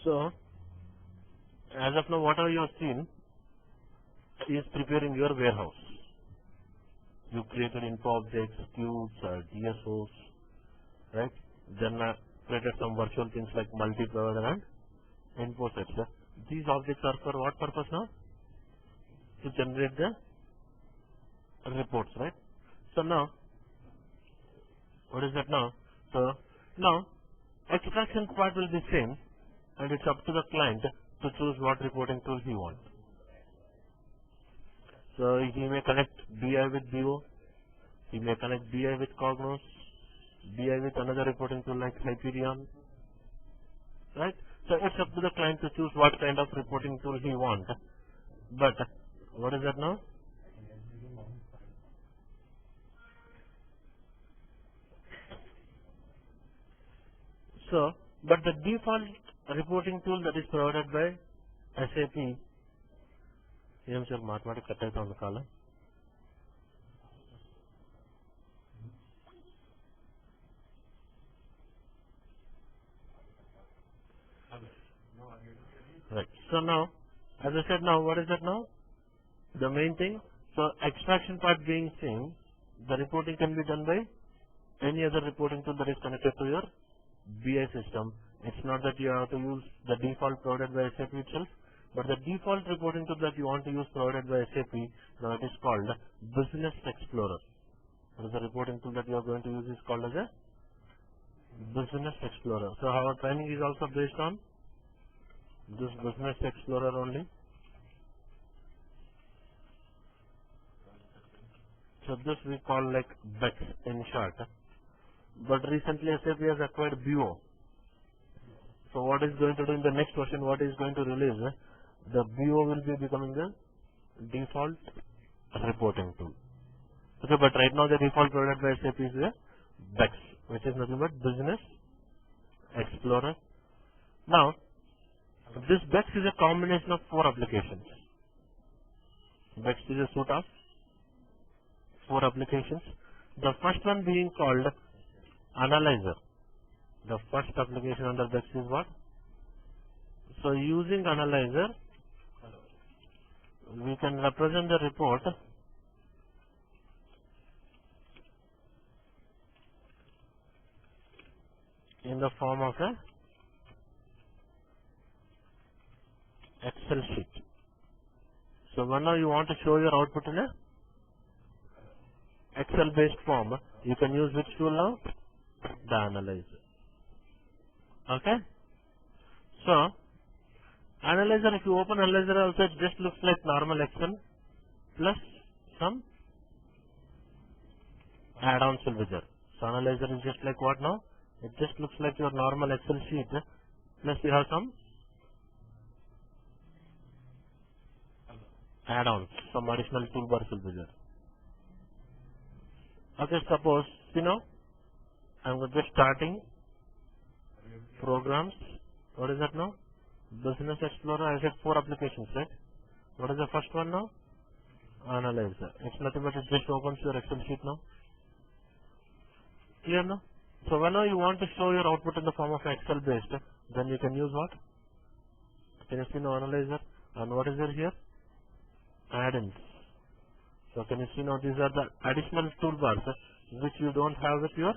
So, as of now, whatever you have seen is preparing your warehouse. You created info objects, cubes, DSOs, right? Then created some virtual things like multi-provider and info sets. These objects are for what purpose now? To generate the reports, right? So now, what is that now? So now, extraction part will be same, and it's up to the client to choose what reporting tool he wants. So he may connect BI with BO, he may connect BI with Cognos, BI with another reporting tool like Hyperion, right? So it's up to the client to choose what kind of reporting tool he wants. But what is that now? So, but the default reporting tool that is provided by SAP, mathematics on the column. Right. So now, as I said now, what is that now? The main thing, so extraction part being same, the reporting can be done by any other reporting tool that is connected to your BI system. It's not that you have to use the default provided by SAP itself, but the default reporting tool that you want to use provided by SAP, now it is called Business Explorer. What is the reporting tool that you are going to use is called as a Business Explorer. So our training is also based on this Business Explorer only. So this we call like BEX in short. But recently SAP has acquired BO. So what is going to do in the next version, what is going to release? The BO will be becoming the default reporting tool. Okay, but right now the default provided by SAP is the BEX, which is nothing but Business Explorer. Now, this BEX is a combination of 4 applications. BEX is a suite of 4 applications. The first one being called Analyzer. The first application under BEX is what? So using Analyzer, we can represent the report in the form of a Excel sheet. So whenever you want to show your output in a Excel based form, you can use which tool now? The Analyzer. Okay? So, Analyzer, if you open Analyzer also, it just looks like normal Excel plus some add-ons will be there. So, Analyzer is just like what now? It just looks like your normal Excel sheet plus you have some add-ons, some additional toolbars will be there. Okay, suppose, I'm just starting programs. What is that now? Business Explorer. I said 4 applications, right? What is the first one now? Analyzer. It's nothing but it just opens your Excel sheet now. Clear now? So whenever you want to show your output in the form of Excel based, then you can use what? Can you see now Analyzer? And what is there here? Add-ins. So can you see now these are the additional toolbars which you don't have with your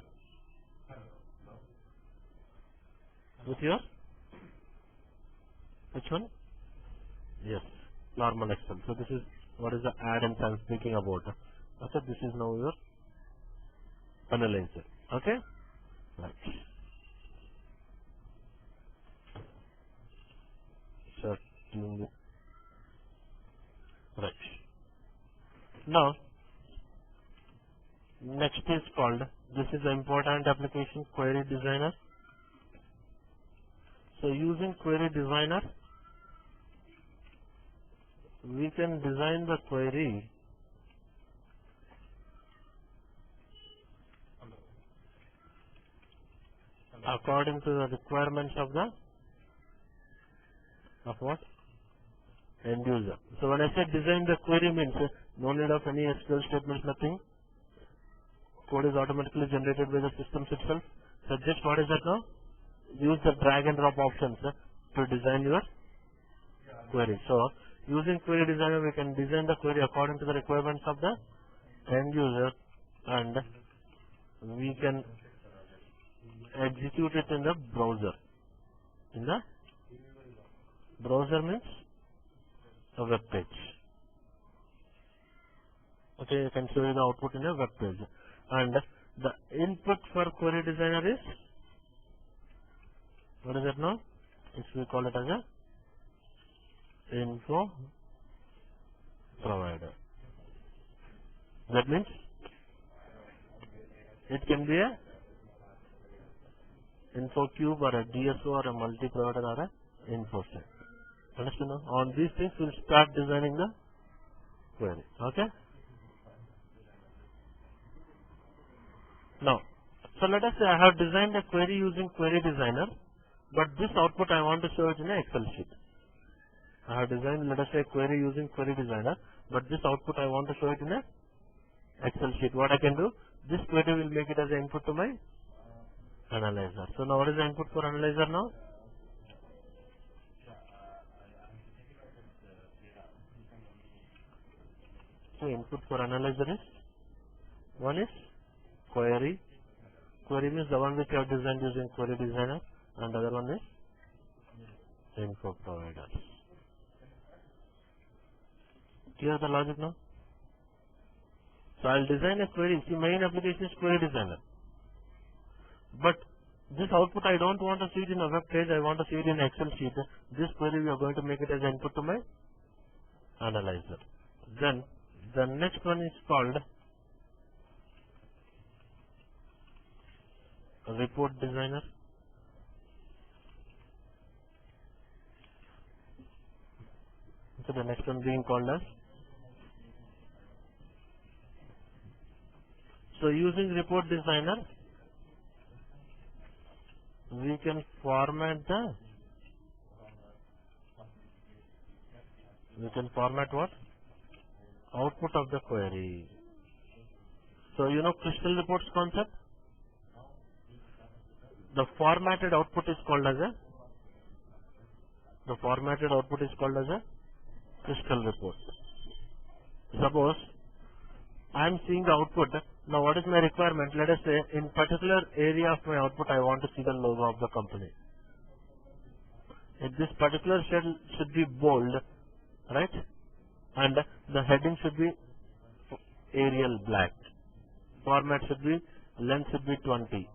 which one? Yes, normal Excel. So this is what is the add-ins I'm speaking about. Okay, this is now your Analyzer. Okay, right. So right. Now next is called, this is the important application, Query Designer. So using Query Designer, we can design the query according to the requirements of the what? End user. So when I say design the query means no need of any SQL statements, nothing. Code is automatically generated by the systems itself. So just what is that now? Use the drag and drop options to design your query. So using query designer, we can design the query according to the requirements of the end user, and we can execute it in the browser. In the browser means a web page. Okay, you can show you the output in a web page. And the input for query designer is, what is it now? We call it as a info provider. That means it can be a info cube or a DSO or a multi-provider or a info set. Understand? On these things, we'll start designing the query. Okay? Now, so let us say I have designed a query using query designer, but this output I want to show it in an Excel sheet. I have designed, let us say, a query using query designer, but this output I want to show it in an Excel sheet. What I can do, this query will make it as an input to my analyzer. So now what is the input for analyzer now? So input for analyzer is, one is query. Query means the one which you have designed using query designer, and the other one is info provider. Clear the logic now? So I'll design a query. See, main application is query designer. But this output I don't want to see it in a web page, I want to see it in Excel sheet. This query we are going to make it as input to my analyzer. Then the next one is called report designer. So the next one being called as, so using report designer, we can format what? Output of the query. So you know Crystal reports concept? The formatted output is called as a Crystal report. Suppose I am seeing the output. Now what is my requirement? Let us say in particular area of my output I want to see the logo of the company. If this particular cell should be bold, right? And the heading should be Arial black. Format should be, length should be 20.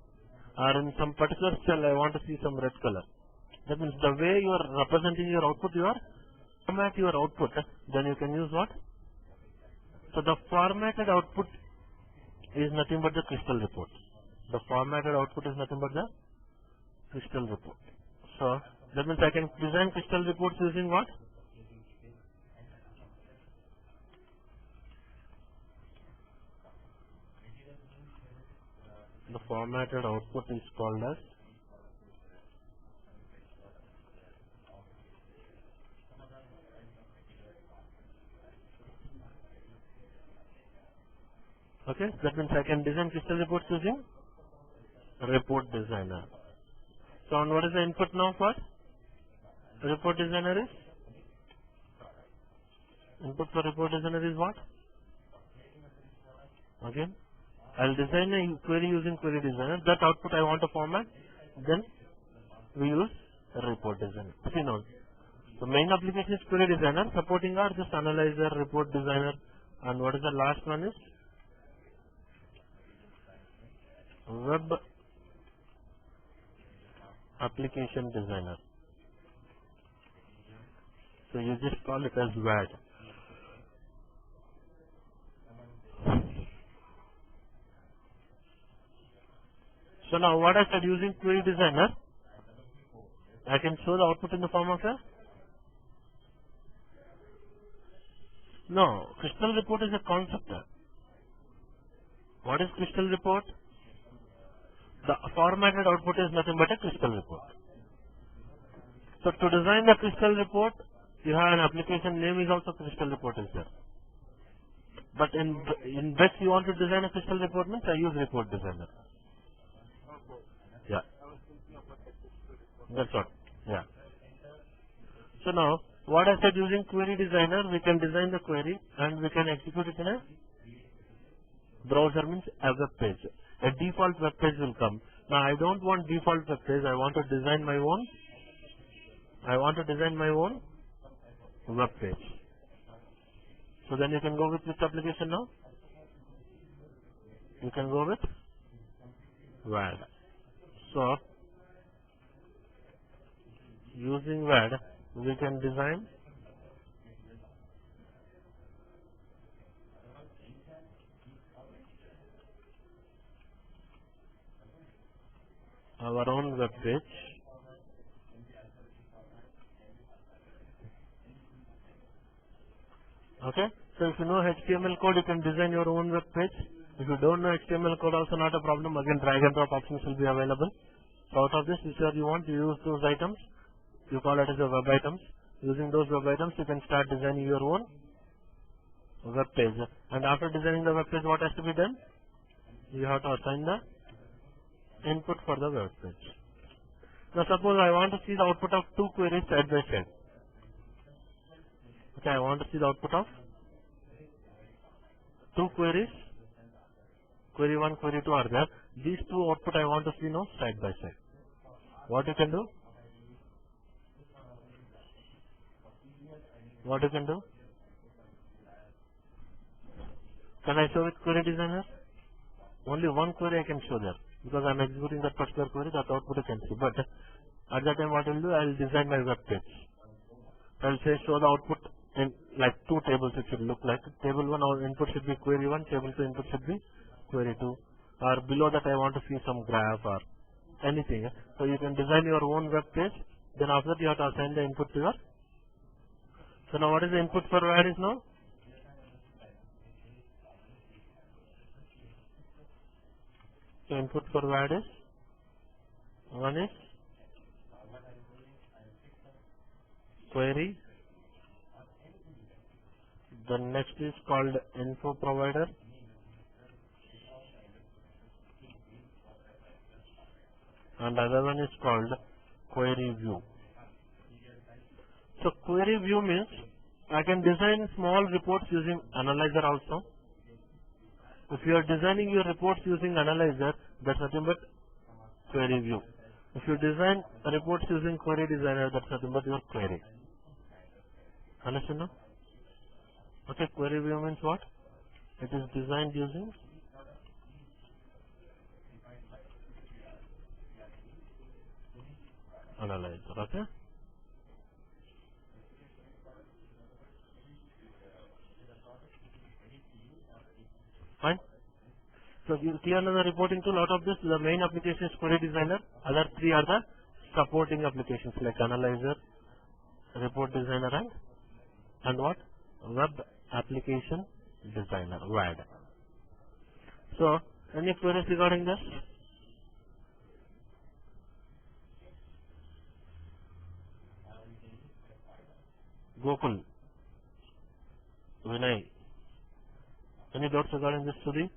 Or in some particular cell I want to see some red color. That means the way you are representing your output, you are format your output, then you can use what? So the formatted output is nothing but the Crystal report. The formatted output is nothing but the Crystal report. So that means I can design Crystal reports using what? The formatted output is called as okay. That means I can design Crystal reports using report designer. So on what is the input now for report designer is? Input for report designer is what? Again, I'll design a query using query designer. That output I want to format. Then we use a report designer. See now, the main application is query designer. Supporting are just analyzer, report designer, and what is the last one is web application designer. So you just call it as WAD. So now what I said, using query designer, I can show the output in the form of a, no, Crystal report is a concept. What is Crystal report? The formatted output is nothing but a Crystal report. So to design the Crystal report, you have an application name is also Crystal report is there. But in best you want to design a Crystal report means I use report designer. Yeah. That's what. Yeah. So now, what I said, using Query Designer, we can design the query and we can execute it in a browser, means a web page. A default web page will come. Now I don't want default web page. I want to design my own. Web page. So then you can go with which application now? You can go with WAD. So using WAD, we can design our own web page. Okay. So if you know HTML code, you can design your own web page. If you don't know HTML code, also not a problem. Again, drag and drop options will be available. So out of this, whichever you want, you use those items. You call it as a web items. Using those web items, you can start designing your own web page. And after designing the web page, what has to be done? You have to assign the input for the web page. Now suppose I want to see the output of two queries side by side. Okay, I want to see the output of two queries. Query 1, query 2 are there. These two output I want to see now side by side. What you can do? Can I show with Query Designer? Only one query I can show there because I am executing that particular query. That output I can see. But at that time, what I will do? I will design my web page. I will say show the output in like two tables. It should look like table 1 or input should be query 1, table 2 input should be query 2, or below that I want to see some graph or anything. So you can design your own web page. Then after that you have to assign the input to your. So now what is the input for WAD is now? So input for WAD is one is query. The next is called info provider. And other one is called query view. So query view means I can design small reports using analyzer also. If you are designing your reports using analyzer, that's nothing but query view. If you design reports using query designer, that's nothing but your query. Understand now? Okay, query view means what? It is designed using analyzer. Okay. Fine. So you clear on the reporting tool. Out of this, the main application is Query Designer. Other three are the supporting applications like Analyzer, Report Designer, and what? Web Application Designer, WAD. So, any queries regarding this? Gokul, Vinay, any doubts regarding this, Sudhi?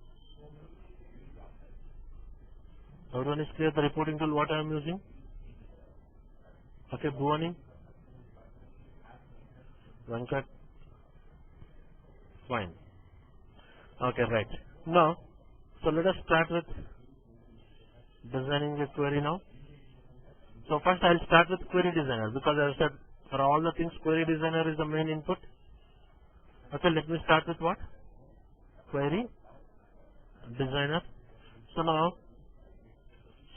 Everyone is clear the reporting tool what I am using? Okay, Bhuwani, Venkat, fine. Okay, right. Now, so let us start with designing the query now. So first I will start with Query Designer because as I said, for all the things Query Designer is the main input. Okay, let me start with what? Query Designer. So now,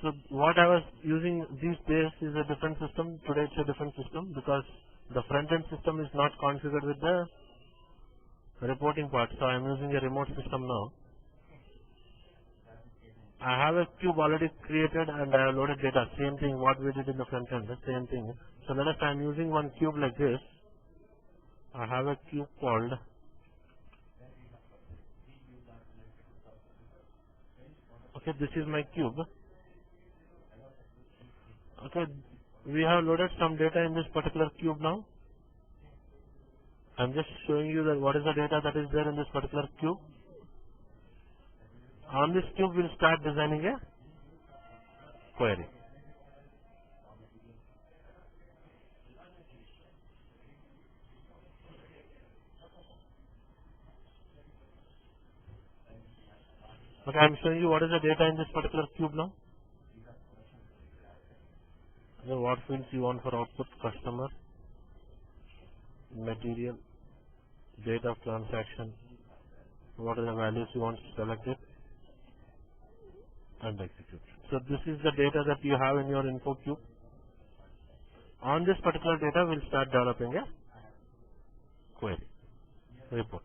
so what I was using these days is a different system. Today it's a different system because the front end system is not configured with the reporting part. So I am using a remote system now. I have a cube already created and I have loaded data. Same thing what we did in the front end. The same thing. So let us say I am using one cube like this. I have a cube called. Okay, this is my cube. Okay, we have loaded some data in this particular cube now. I'm just showing you that what is the data that is there in this particular cube. On this cube, we'll start designing a query. Okay, I'm showing you what is the data in this particular cube now. So what fields you want for output? Customer, material, date of transaction, what are the values you want to select it, and execute. So this is the data that you have in your info cube. On this particular data, we'll start developing a query, report.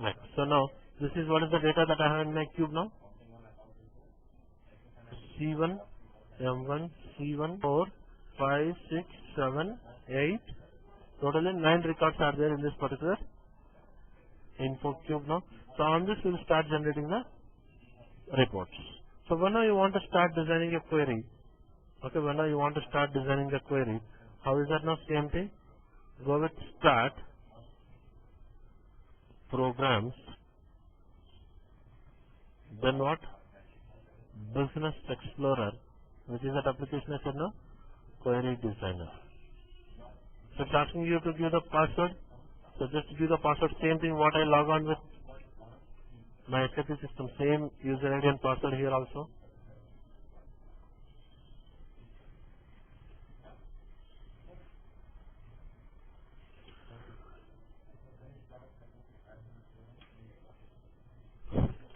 Right. So now, this is what is the data that I have in my cube now. C1, M1, C1, 4, 5, 6, 7, 8. Totally 9 records are there in this particular info cube now. So on this, we'll start generating the reports. So when you want to start designing a query, okay, when you want to start designing the query, how is that now? Same thing. Go with start, programs, then what? Business Explorer, which is that application I said no? Query Designer. So it's asking you to give the password. So just give the password, same thing what I log on with my SAP system, same user ID and password here also.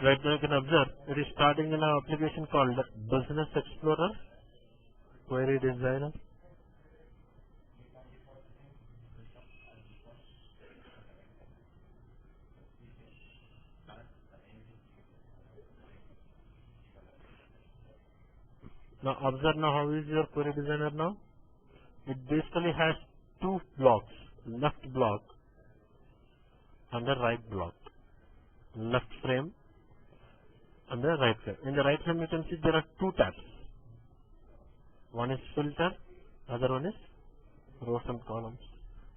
Right now you can observe it is starting in an application called Business Explorer, Query Designer. Now observe now how is your Query Designer now. It basically has two blocks, left block and the right block. Left frame and the right frame. In the right frame you can see there are two tabs. One is filter, other one is rows and columns.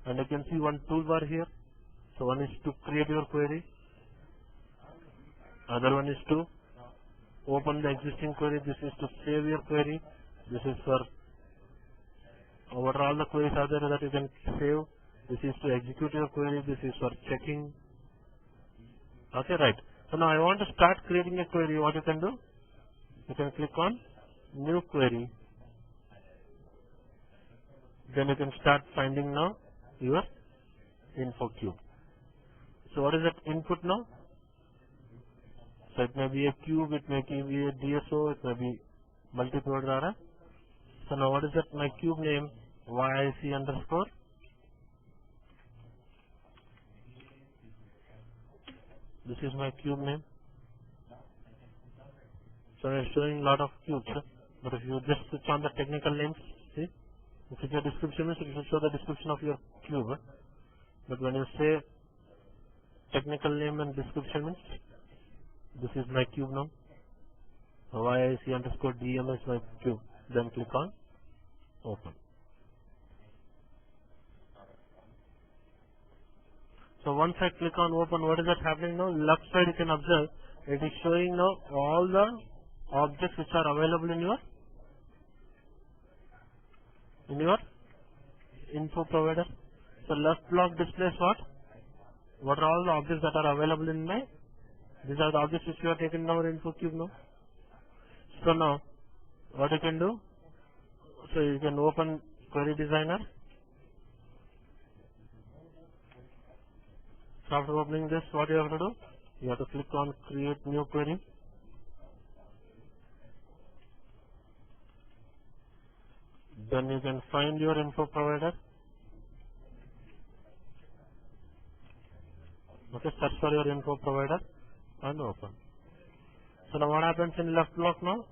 And you can see one toolbar here. So one is to create your query, other one is to open the existing query, this is to save your query, this is for what all the queries are there that you can save, this is to execute your query, this is for checking. Okay, right. So now I want to start creating a query. What you can do? You can click on new query. Then you can start finding now your info cube. So what is that input now? So it may be a cube, it may be a DSO, it may be multi-pivot data. So now what is that? My cube name YIC underscore. This is my cube name. So I'm showing a lot of cubes. But if you just switch on the technical names, see, if it's a description, it will show the description of your cube. But when you say technical name and description means, this is my cube now. YIC underscore DM is my cube. Then click on open. So once I click on open, what is that happening now? Left side you can observe, it is showing now all the objects which are available in your info provider. So left block displays what? What are all the objects that are available in my? These are the objects which you have taken in our info cube now. So now, what you can do? So you can open Query Designer. So after opening this, what you have to do? You have to click on Create New Query. Then you can find your info provider. Okay, search for your info provider and open. So now what happens in left block now?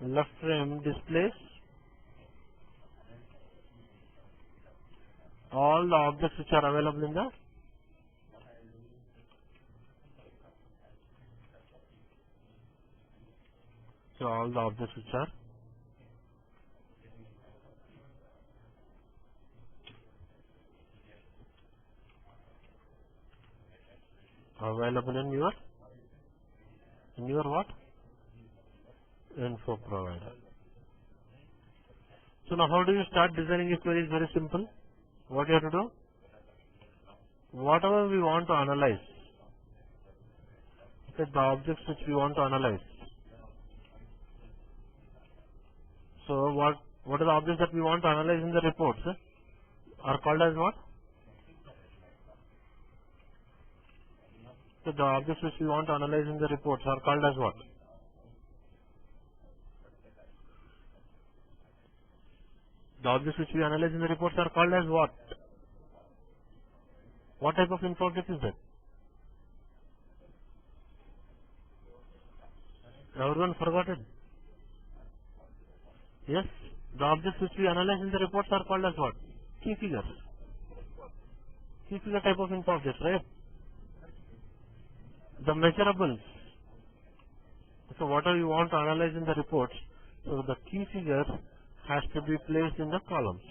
Left frame displays all the objects which are available in the all the objects which are available in your what? Info provider. So now how do you start designing a query? Is very simple. What you have to do? Whatever we want to analyze, okay, the objects which we want to analyze. So what are the objects that we want to analyze in the reports are called as what? So the objects which we want to analyze in the reports are called as what? The objects which we analyze in the reports are called as what? What type of info object is that? Everyone forgot it? Yes, the objects which we analyze in the reports are called as what? Key figures. Key figure type of info objects, right? The measurables. So whatever you want to analyze in the reports, so the key figure has to be placed in the columns.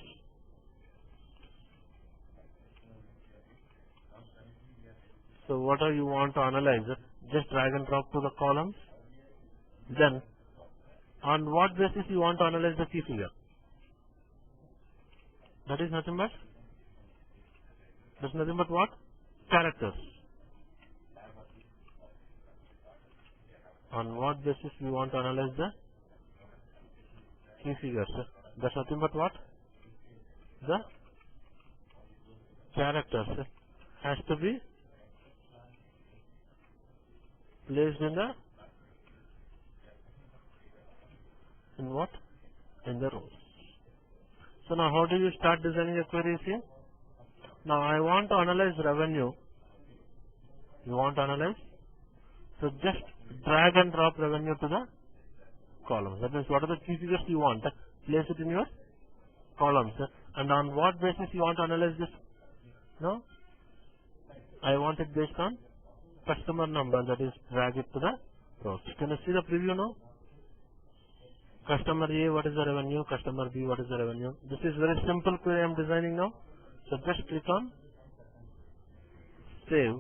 So whatever you want to analyze, just drag and drop to the columns. Then, on what basis you want to analyze the key figure? That is nothing but what? Characters. On what basis we want to analyze the key figures? That's nothing but what? The characters has to be placed in what? In the rows. So now how do you start designing a query here? Now I want to analyze revenue. You want to analyze? So just drag and drop revenue to the columns. That means what are the key figures you want? Place it in your columns. And on what basis you want to analyze this? No? I want it based on customer number, that is drag it to the rows. Can you see the preview now? Customer A, what is the revenue? Customer B, what is the revenue? This is very simple query I am designing now. So just click on save.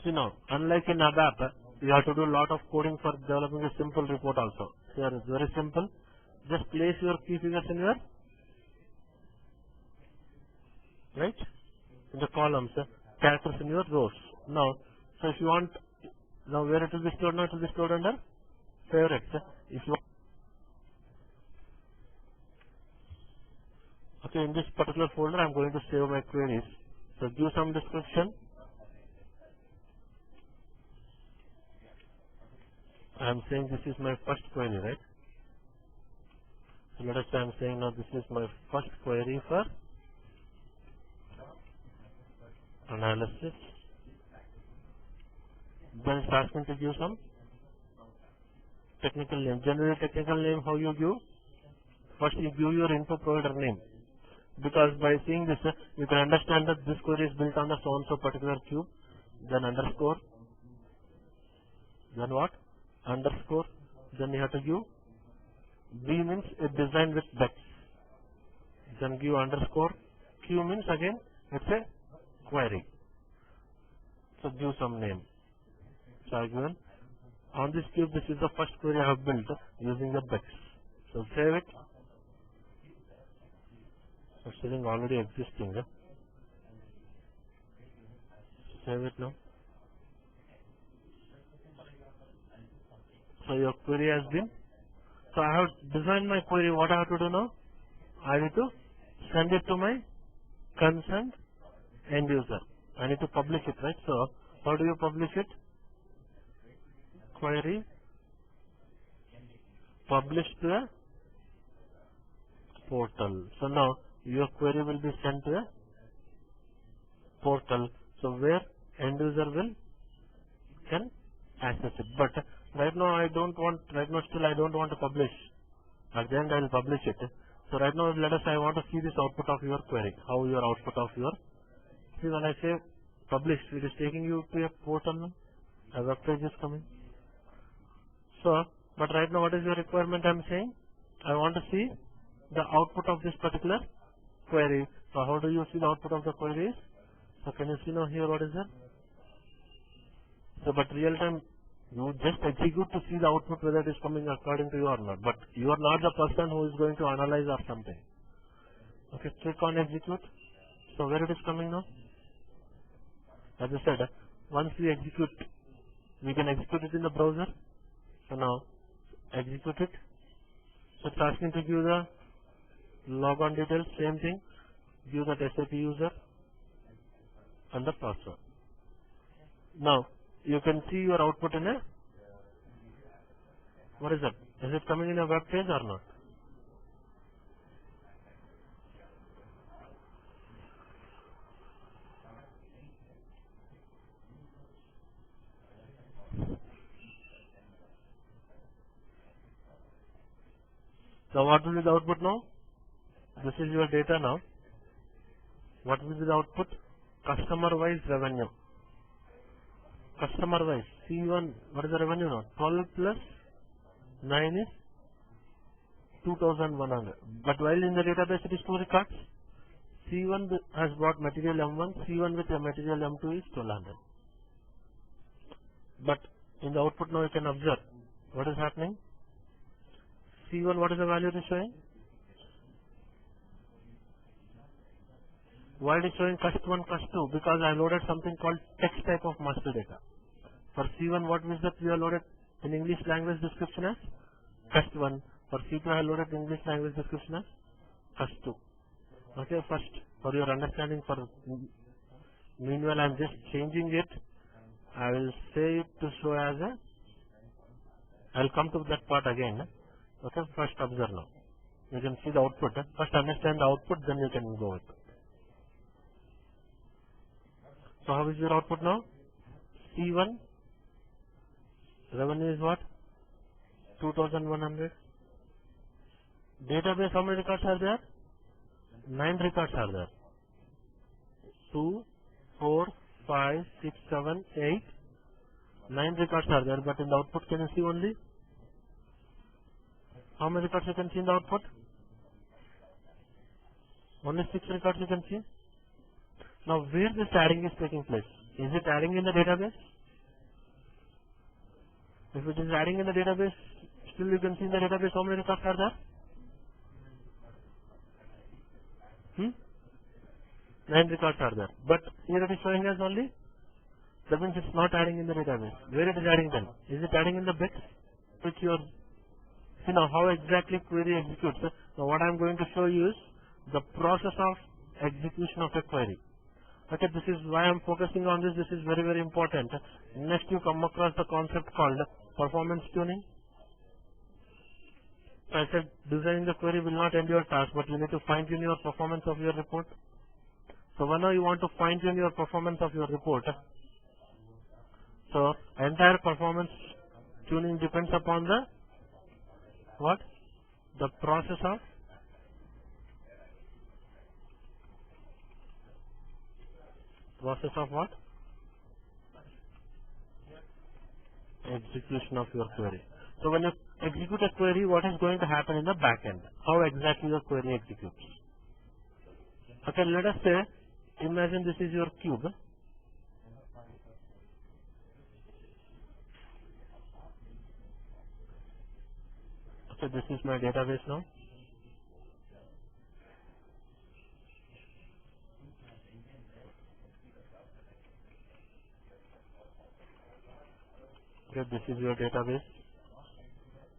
See now, unlike in ABAP, you have to do a lot of coding for developing a simple report also. Here it's very simple. Just place your key figures in your, right, in the columns, characters in your rows. Now, so if you want, now where it will be stored now, it will be stored under favorites. If you want, okay, in this particular folder I am going to save my queries. So give some description. I am saying this is my first query, right? So let us say I am saying now this is my first query for analysis. Then it's asking to give some technical name. Generally technical name, how you give? First you give your info provider name. Because by seeing this, you can understand that this query is built on the so-and-so particular cube. Then underscore. Then what? Underscore. Then you have to give. B means a design with Bex. Then give underscore. Q means again it's a query. So give some name. So I given on this cube, this is the first query I have built using the Bex. So save it. So still already existing. Save it now. So your query has been. So I have designed my query. What I have to do now? I need to send it to my concerned end user. I need to publish it, right? So how do you publish it? Query published to a portal. So now your query will be sent to a portal. So where end user can access it. But right now I don't want. Right now still I don't want to publish. At the end I will publish it. So right now let us say I want to see this output of your query. How your output of your. See when I say publish, it is taking you to a portal now. A web page is coming. So, but right now what is your requirement I am saying? I want to see the output of this particular query. So how do you see the output of the query? So can you see now here what is that? So but real time you just execute to see the output whether it is coming according to you or not. But you are not the person who is going to analyze or something. Okay, click on execute. So where it is coming now? As I said, once we execute, we can execute it in the browser. So now execute it. So it's asking to give the logon details, same thing. Give that SAP user and the password. Now you can see your output in a, what is that? Is it coming in a web page or not? So what will be the output now? This is your data now. What will be the output? Customer wise revenue. Customer wise C1, what is the revenue now? 12 plus 9 is 2100. But while in the database it is 2 records. C1 has brought material M1, C1 with a material M2 is 1200. But in the output now you can observe what is happening. C1, what is the value it is showing? Why it is showing cust1, cust2? Because I loaded something called text type of master data. For C1, what is that we are loaded in English language description as cust1. For C2, I loaded English language description as cust2. Okay, first, for your understanding, meanwhile I am just changing it. I will say it to show as a, I will come to that part again. Okay, first observe now. You can see the output. First understand the output, then you can go with it. So how is your output now? C1, revenue is what? 2100. Database, how many records are there? 9 records are there. 2, 4, 5, 6, 7, 8. 9 records are there, but in the output can you see only? How many records you can see in the output? Only 6 records you can see. Now where this adding is taking place? Is it adding in the database? If it is adding in the database, still you can see in the database how many records are there? 9 records are there. But here it is showing us only, that means it's not adding in the database. Where it is adding then? Is it adding in the bits? Which you are, see now how exactly query executes. Now what I am going to show you is the process of execution of a query. Okay, this is why I am focusing on this. This is very, very important. Next you come across the concept called performance tuning. So I said designing the query will not end your task, but you need to fine tune your performance of your report. So whenever you want to fine tune your performance of your report, so entire performance tuning depends upon the what? The process of what? Execution of your query. So when you execute a query, what is going to happen in the back end? How exactly your query executes? Okay, let us say, imagine this is your cube. Okay, this is my database now. Okay, this is your database.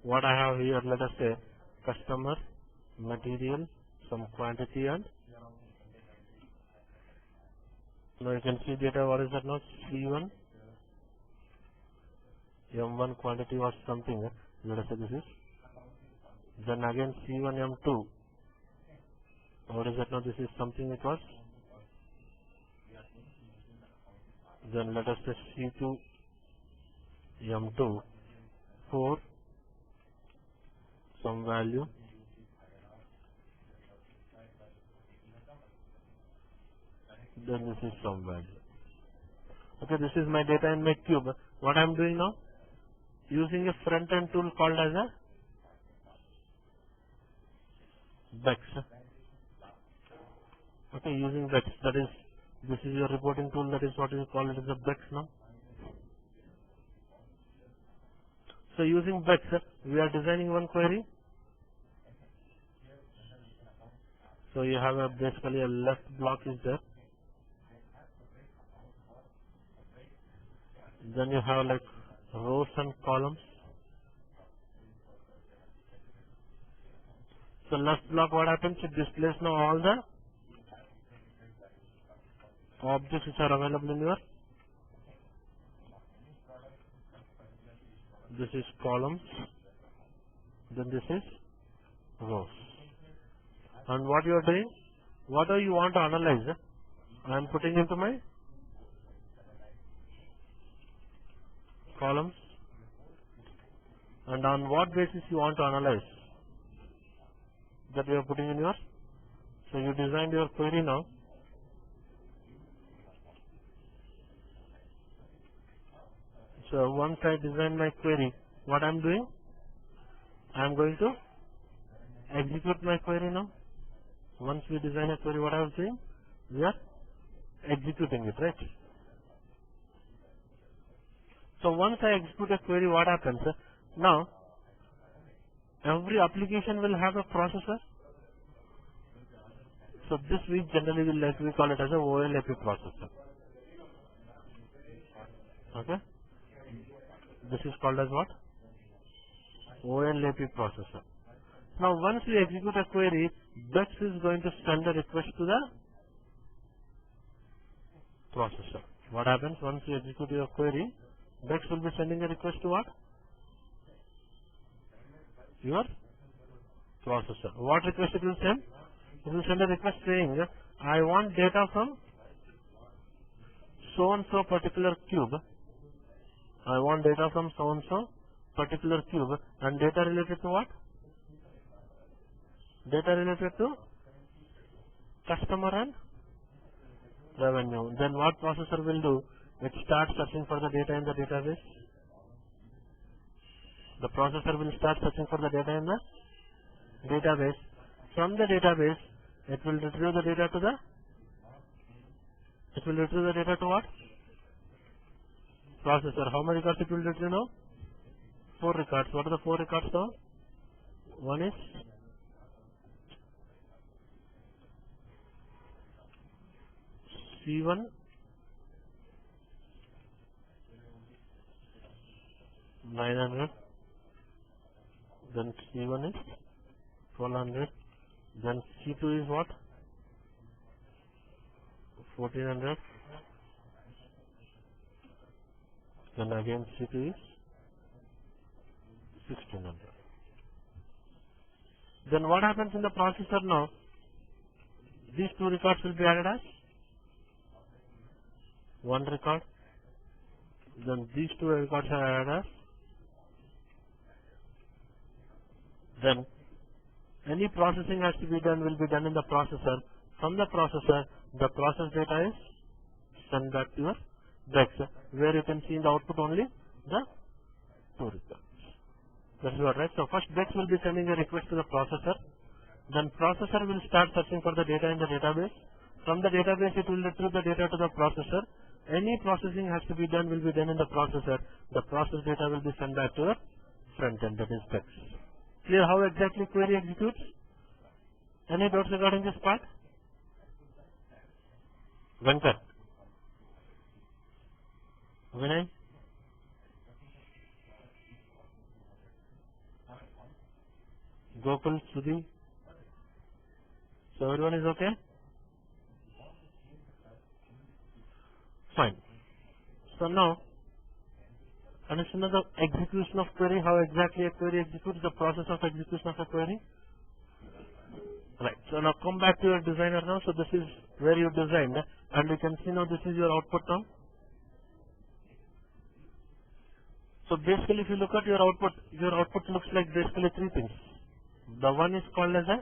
What I have here, let us say, customer, material, some quantity, and now you can see data. What is that now? C1, M1 quantity was something. Let us say this is. Then again C1, M2. What is that now? This is something it was. Then let us say C2, M2, 4, some value. Then this is some value. Okay, this is my data in my cube. What I am doing now? Using a front-end tool called as a Bex. Okay, using Bex. That is This is your reporting tool, that is what you call it as a BEX now. So using BEX, we are designing one query. So you have basically a left block is there. Then you have like rows and columns. So left block, what happens? It displays now all the objects which are available in your. This is columns. Then this is rows. And what you are doing? What do you want to analyze? I am putting into my columns. And on what basis you want to analyze? That you are putting in your. So you designed your query now. So once I design my query, what I am doing? I am going to execute my query now. Once we design a query, what I was doing? We are executing it, right? So once I execute a query, what happens? Now, every application will have a processor. So this we generally we call it as a OLAP processor. Okay? This is called as what? OLAP processor. Now once we execute a query, BEX is going to send a request to the processor. What happens once you execute your query? BEX will be sending a request to what? Your processor. What request it will send? It will send a request saying, I want data from so and so particular cube. I want data from so and so particular cube, and data related to what? Data related to customer and revenue. Then what processor will do? It starts searching for the data in the database. The processor will start searching for the data in the database. From the database, it will retrieve the data to the. It will retrieve the data to what? Processor. How many records it will retrieve now? 4 records. What are the 4 records now? One is C1, 900, then C1 is 1200, then C2 is what? 1400, then again C2 is 1600. Then what happens in the processor now? These 2 records will be added as 1 record. Then these 2 records are added as. Then any processing has to be done will be done in the processor. From the processor, the process data is sent back to your BEX, where you can see in the output only the 2 records. That's what, right? So first BEX will be sending a request to the processor. Then processor will start searching for the data in the database. From the database, it will retrieve the data to the processor. Any processing has to be done will be done in the processor. The process data will be sent back to your front end, that is BEX. Clear how exactly query executes? Any doubts regarding this part? Venkat? Vinay? Gokul? Sudhi? So everyone is okay? Fine. So now, understand the execution of query, how exactly a query executes, the process of execution of a query. Right. So now come back to your designer now. So this is where you designed, and you can see now this is your output now. So basically, if you look at your output looks like basically 3 things. The one is called as a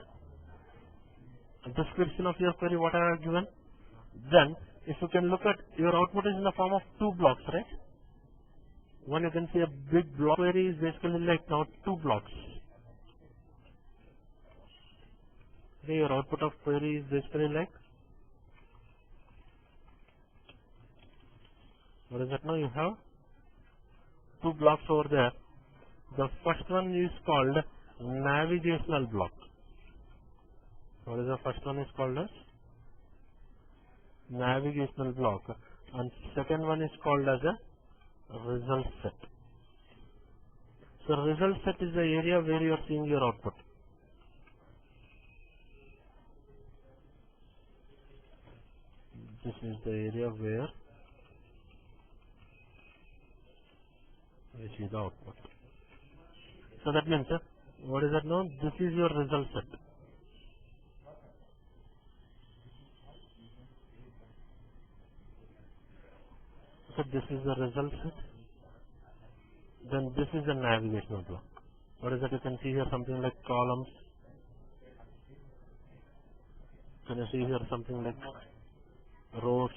description of your query, what I have given. Then, if you can look at your output is in the form of 2 blocks, right? One, you can see a big block query is basically like now 2 blocks. Okay, your output of query is basically like What is that now? You have two blocks over there. The first one is called navigational block. What is the first one is called as? Navigational block. And second one is called as a result set. So result set is the area where you are seeing your output. This is the area where we see the output. So that means, what is that now? This is your result set. So this is the result set. Then this is the navigational block. What is that? You can see here something like columns. Can you see here something like rows?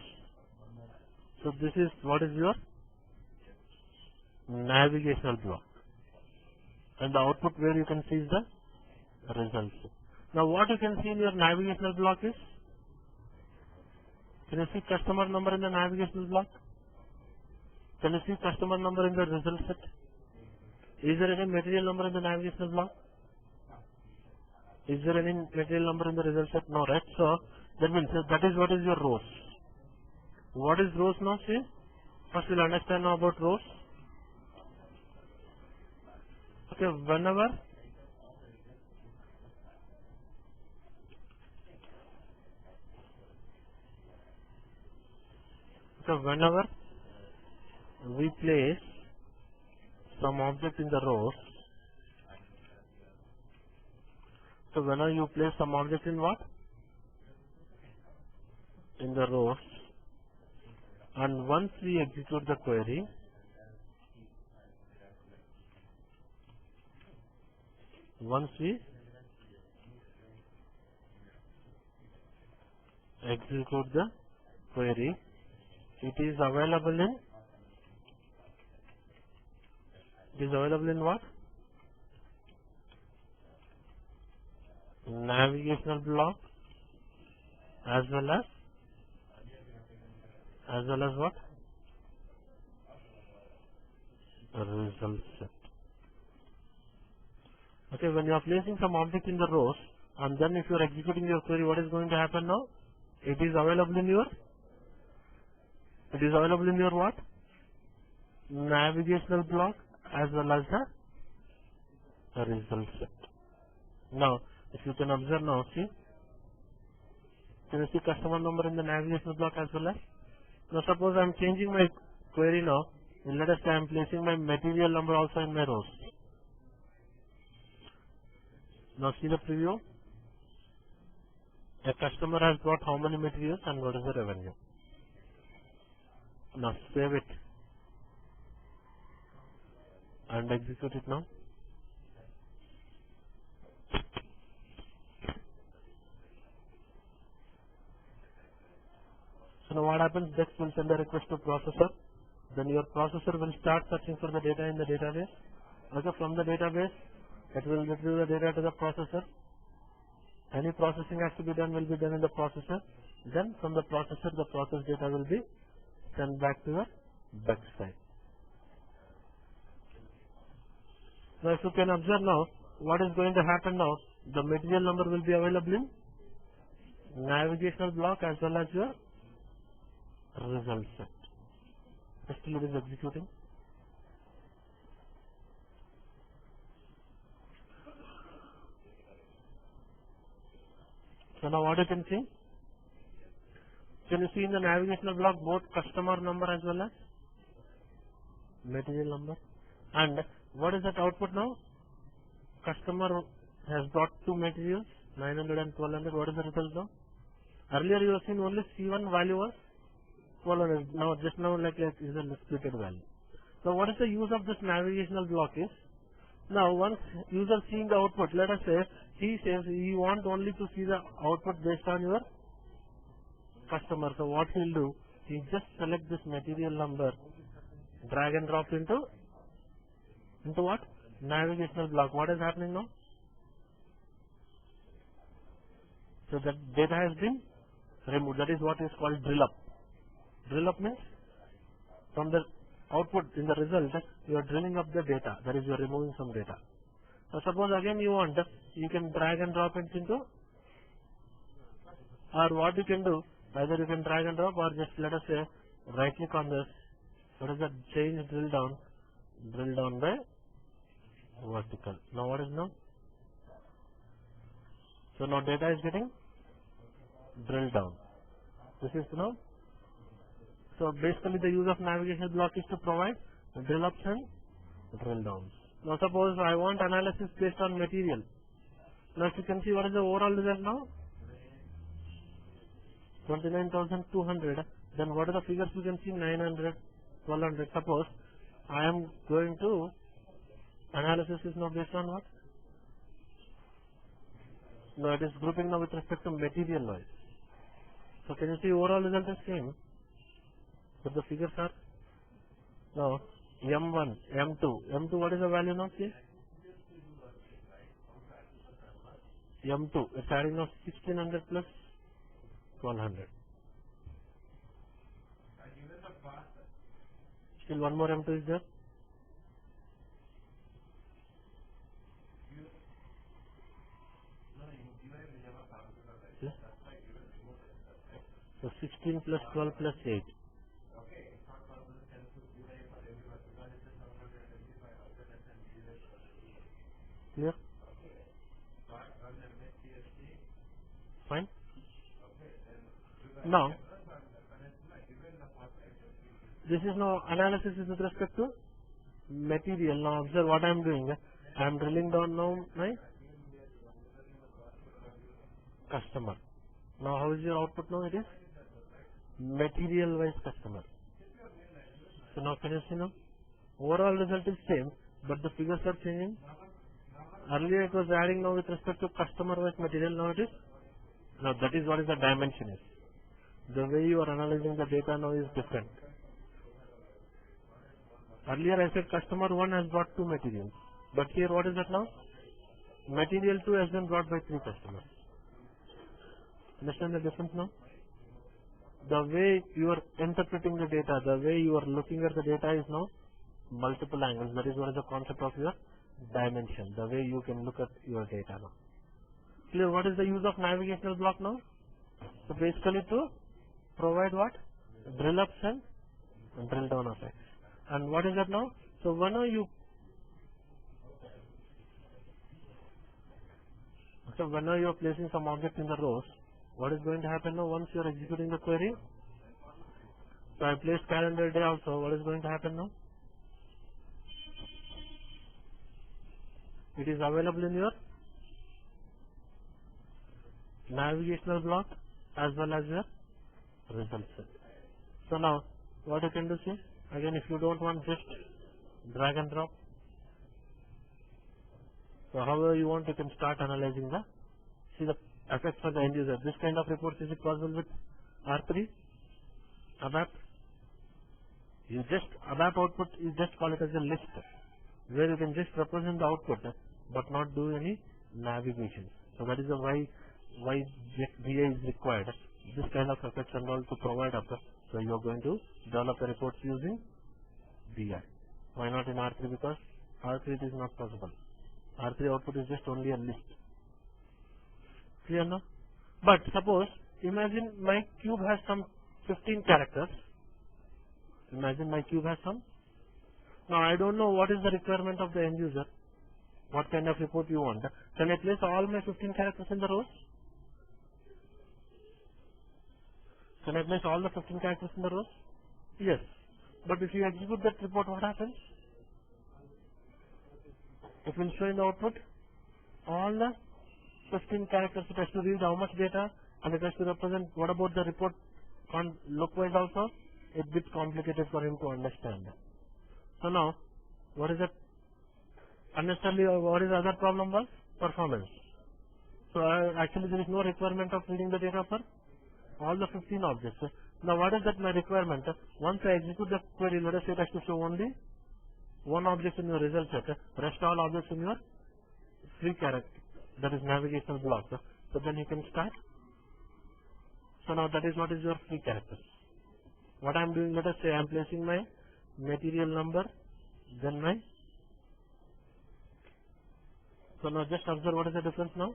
So this is what is your navigational block. And the output where you can see is the results. Now what you can see in your navigational block is, can you see customer number in the navigational block? Can you see customer number in the result set? Is there any material number in the navigational block? Is there any material number in the result set? No, right? So that means that is what is your rows. What is rows now? See, first we'll understand now about rows. Okay, whenever we place some object in the rows, so whenever you place some object in what? In the rows, and once we execute the query, it is available in what? Navigational block as well as what? Result set. Okay, when you are placing some object in the rows, and then if you are executing your query, what is going to happen now? It is available in your what? Navigational block as well as the result set. Now, if you can observe now, see, can you see customer number in the navigational block as well as? Now suppose I am changing my query now, and let us say I am placing my material number also in my rows. Now see the preview. A customer has bought how many materials and what is the revenue. Now save it and execute it now. So now what happens? Dex will send a request to processor. Then your processor will start searching for the data in the database. Okay, from the database, it will retrieve the data to the processor. Any processing has to be done will be done in the processor. Then from the processor, the process data will be sent back to your Bex side. Now if you can observe now, what is going to happen now? The material number will be available in navigational block as well as your result set. Still it is executing. So now what you can see? Can you see in the navigational block both customer number as well as material number? And what is that output now? Customer has bought two materials, 900 and 1200. What is the result now? Earlier you have seen only C1 value was 1200. Now just now like is a splitted value. So what is the use of this navigational block is? Now once user seeing the output, let us say he says he want only to see the output based on your customer. So what he will do, he just select this material number, drag and drop into what? Navigational block. What is happening now? So that data has been removed. That is what is called drill up. Drill up means From the output in the result, you are drilling up the data. That is, you are removing some data. So suppose again you want, you can drag and drop it into, or what you can do, either you can drag and drop or just let us say right click on this. What is that? Change drill down by vertical. Now what is now? So now data is getting drilled down. This is now. So basically the use of navigation block is to provide drill ups and drill downs. Now suppose I want analysis based on material. Now if you can see what is the overall result now? 29,200. Then what are the figures you can see? 900, 1200. Suppose I am going to analysis is now based on what? No, it is grouping now with respect to material noise. So can you see overall result is same? But the figures are now M1, M2, what is the value now? See? M2, it's adding now 1600 plus 1200. Still one more M2 is there. See? So 16 plus 12 plus 8. Clear? Fine. Now, this is now analysis is with respect to material. Now observe what I am doing. I am drilling down now my customer. Now how is your output now? It is material wise customer. So now can you see now? Overall result is same, but the figures are changing. Earlier it was adding now with respect to customer wise material. Now it is. Now that is what is the dimension is. The way you are analyzing the data now is different. Earlier I said customer 1 has brought 2 materials. But here what is that now? Material 2 has been brought by 3 customers. Understand the difference now? The way you are interpreting the data, the way you are looking at the data is now multiple angles. That is what is the concept of your dimension. The way you can look at your data now. Clear? What is the use of navigational block now? So basically to provide what? Drill ups and drill down effects. And what is that now? So whenever you are placing some object in the rows, what is going to happen now once you are executing the query? So I placed calendar day also. What is going to happen now? It is available in your navigational block as well as your results. So now what you can do, see? Again, if you don't want, just drag and drop. So however you want, you can start analyzing the effects for the end user. This kind of reports, is it possible with R3 ABAP? ABAP output, you just call it as a list where you can just represent the output but not do any navigation. So that is the why BI is required. This kind of effects and all to provide up. So you are going to develop the reports using BI. Why not in R3? Because R3 it is not possible. R3 output is just only a list. Clear now? But suppose, imagine my cube has some 15 characters. Imagine my cube has some. Now I don't know what is the requirement of the end user. What kind of report you want. Can I place all my 15 characters in the rows? Can I place all the 15 characters in the rows? Yes. But if you execute that report, what happens? It will show in the output all the 15 characters. It has to read how much data and it has to represent what about the report look-wise also. It's a bit complicated for him to understand. So now, what is it? Unnecessarily, what is the other problem was? Performance. So actually there is no requirement of reading the data for all the 15 objects. Now what is that my requirement? Once I execute the query, let us say it has to show only one object in your result set, rest all objects in your free character, that is navigational block. So then you can start. So now that is what is your free characters. What I am doing, let us say I am placing my material number, then my. So now just observe what is the difference now.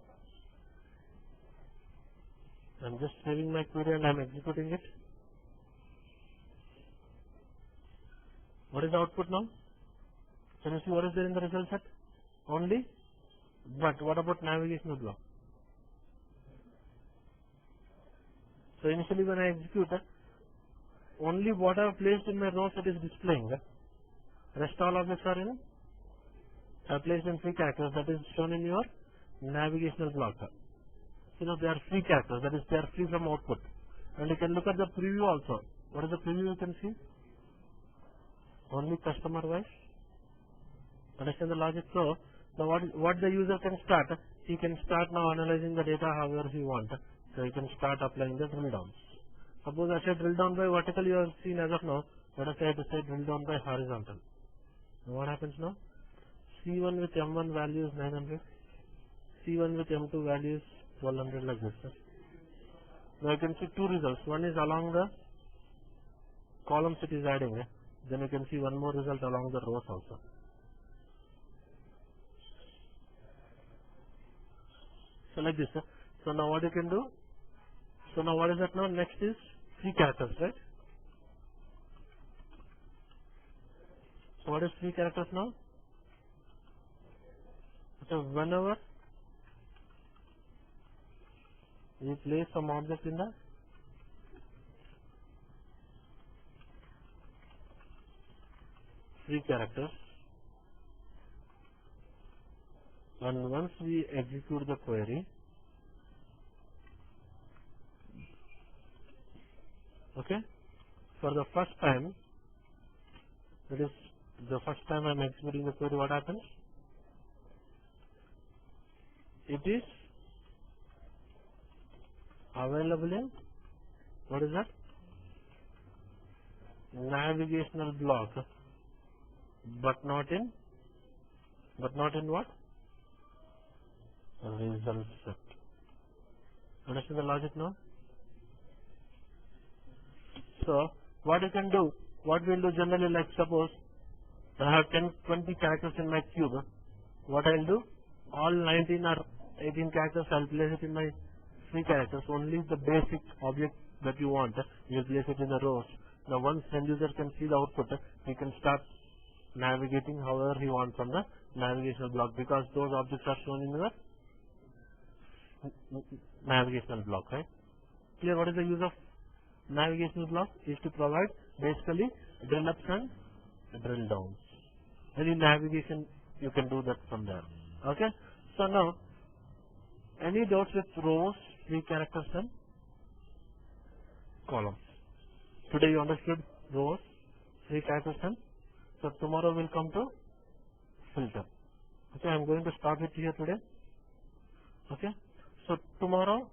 I'm just saving my query and I'm executing it. What is the output now? Can you see what is there in the result set? Only. But what about navigational block? So initially when I execute, only what I have placed in my row set is displaying. Rest all objects are in placed in free characters, that is shown in your navigational block. You know, they are free characters, that is they are free from output. And you can look at the preview also. What is the preview you can see? Only customer wise. Understand the logic? So now what the user can start, he can start now analyzing the data however he wants. So you can start applying the drill downs. Suppose I say drill down by vertical, you have seen as of now. Let us say to say drill down by horizontal. Now what happens now? C1 with M1 value is 900. C1 with M2 value is 1200 like this. Now you can see two results. One is along the columns it is adding. Then you can see one more result along the rows also. So like this. So now what you can do? So now what is that now? Next is free characters, right? So what is free characters now? So whenever we place some object in the free characters, and once we execute the query, okay, for the first time, that is the first time I am executing the query, what happens? It is available in, what is that? Navigational block, but not in what? Result set. Understand the logic now? So what you can do, what we'll do generally, like suppose I have 10-20 characters in my cube. What I'll do, all 19 or 18 characters I'll place it in my free characters. Only the basic object that you want, you place it in the rows. Now once end user can see the output, he can start navigating however he wants from the navigational block, because those objects are shown in the navigational block, right? Clear? What is the use of navigational block? Is to provide basically drill ups and drill downs. Any navigation you can do that from there. Okay. So now, any doubts with rows, free characters and columns? Today you understood rows, free characters and. So tomorrow we'll come to filter. Okay, I'm going to stop it here today. Okay. So tomorrow